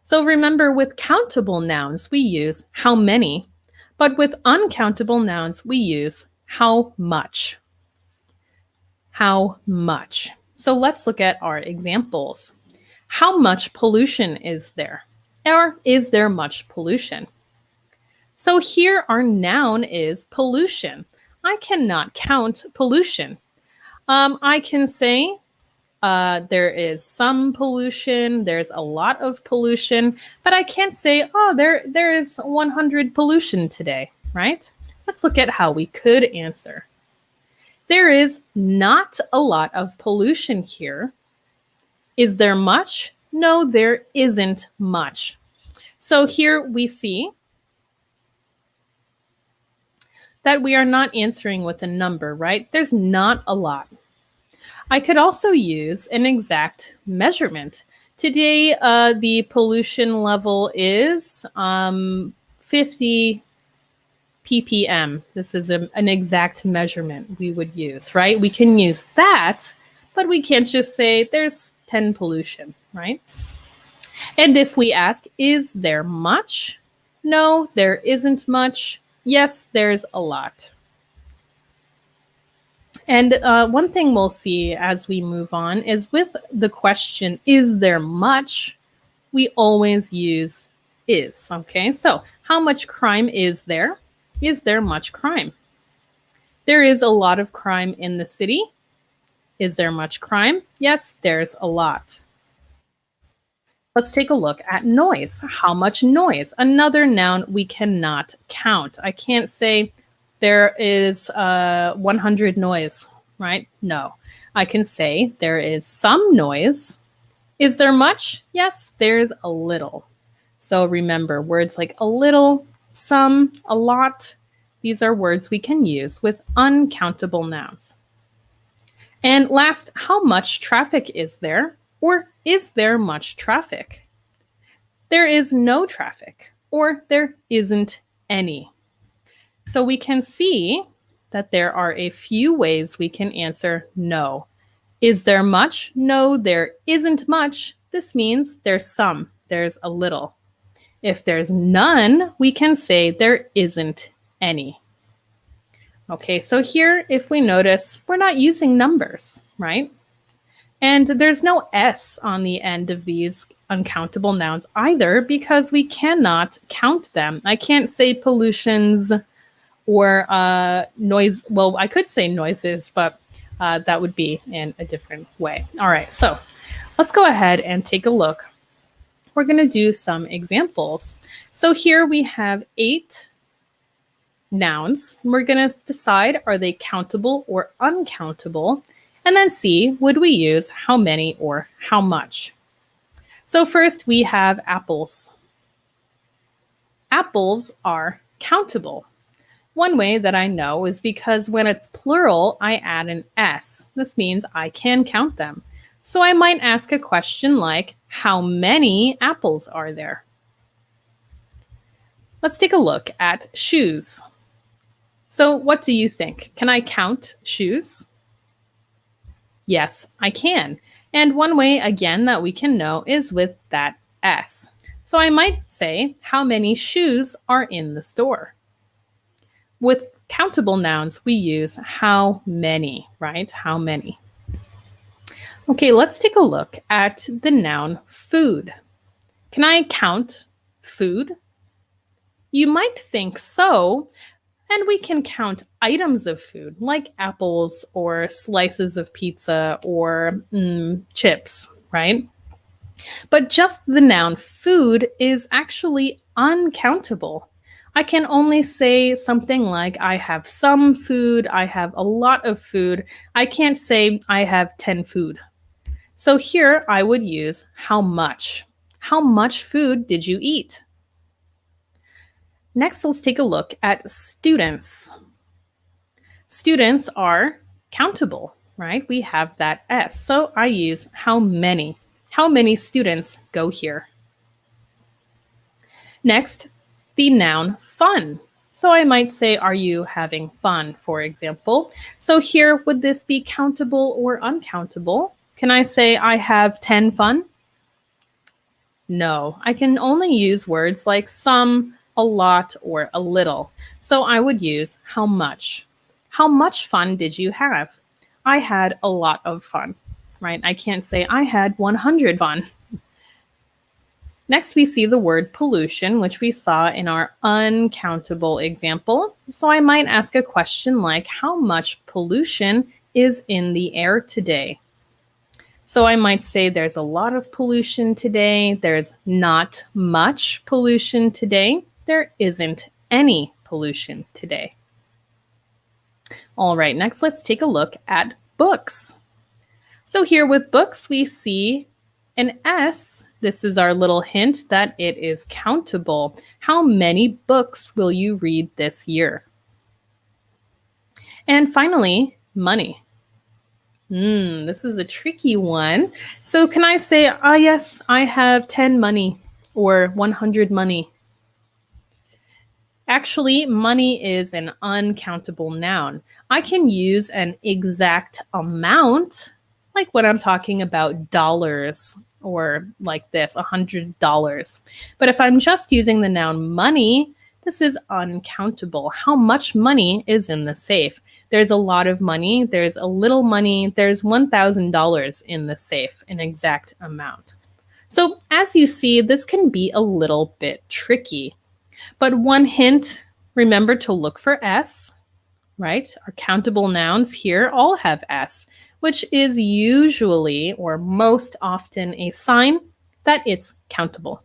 So remember, with countable nouns, we use how many, but with uncountable nouns, we use how much. How much. So let's look at our examples. How much pollution is there? Or is there much pollution? So here our noun is pollution. I cannot count pollution. I can say there is some pollution, there's a lot of pollution, but I can't say, oh, there is 100 pollution today, right? Let's look at how we could answer. There is not a lot of pollution here. Is there much? No, there isn't much. So here we see that we are not answering with a number, right? There's not a lot. I could also use an exact measurement. Today, the pollution level is 50 ppm. This is an exact measurement we would use, right? We can use that, but we can't just say there's 10 pollution, right? And if we ask, is there much? No, there isn't much. Yes, there's a lot. And one thing we'll see as we move on is with the question, is there much? We always use is, okay? So how much crime is there? Is there much crime? There is a lot of crime in the city. Is there much crime? Yes, there's a lot. Let's take a look at noise. How much noise? Another noun we cannot count. I can't say there is 100 noise, right? No. I can say there is some noise. Is there much? Yes, there's a little. So remember, words like a little, some, a lot, these are words we can use with uncountable nouns. And last, how much traffic is there? Or is there much traffic? There is no traffic, or there isn't any. So we can see that there are a few ways we can answer no. Is there much? No, there isn't much. This means there's some, there's a little. If there's none, we can say there isn't any. Okay, so here, if we notice, we're not using numbers, right? And there's no S on the end of these uncountable nouns either because we cannot count them. I can't say pollutions or noise. Well, I could say noises, but that would be in a different way. All right, so let's go ahead and take a look. We're going to do some examples. So here we have 8 nouns. We're going to decide, are they countable or uncountable? And then see, would we use how many or how much? So first we have apples. Apples are countable. One way that I know is because when it's plural, I add an S. This means I can count them. So I might ask a question like, how many apples are there? Let's take a look at shoes. So what do you think? Can I count shoes? Yes, I can. And one way, again, that we can know is with that S. So I might say, how many shoes are in the store? With countable nouns, we use how many, right? How many. Okay, let's take a look at the noun food. Can I count food? You might think so. And we can count items of food like apples or slices of pizza or chips, right? But just the noun food is actually uncountable. I can only say something like I have some food, I have a lot of food. I can't say I have 10 food. So here I would use how much. How much food did you eat? Next, let's take a look at students. Students are countable, right? We have that S. So I use how many. How many students go here? Next, the noun fun. So I might say, are you having fun, for example? So here, would this be countable or uncountable? Can I say I have 10 fun? No, I can only use words like some, a lot, or a little. So I would use how much. How much fun did you have? I had a lot of fun, right? I can't say I had 100 fun. Next, we see the word pollution, which we saw in our uncountable example. So I might ask a question like, how much pollution is in the air today? So I might say there's a lot of pollution today. There's not much pollution today. There isn't any pollution today. All right, next let's take a look at books. So here with books, we see an S. This is our little hint that it is countable. How many books will you read this year? And finally, money. This is a tricky one. So can I say, yes, I have 10 money or 100 money? Actually, money is an uncountable noun. I can use an exact amount, like when I'm talking about dollars or like this, $100. But if I'm just using the noun money, this is uncountable. How much money is in the safe? There's a lot of money, there's a little money, there's $1,000 in the safe, an exact amount. So as you see, this can be a little bit tricky. But one hint, remember to look for S, right? Our countable nouns here all have S, which is usually or most often a sign that it's countable.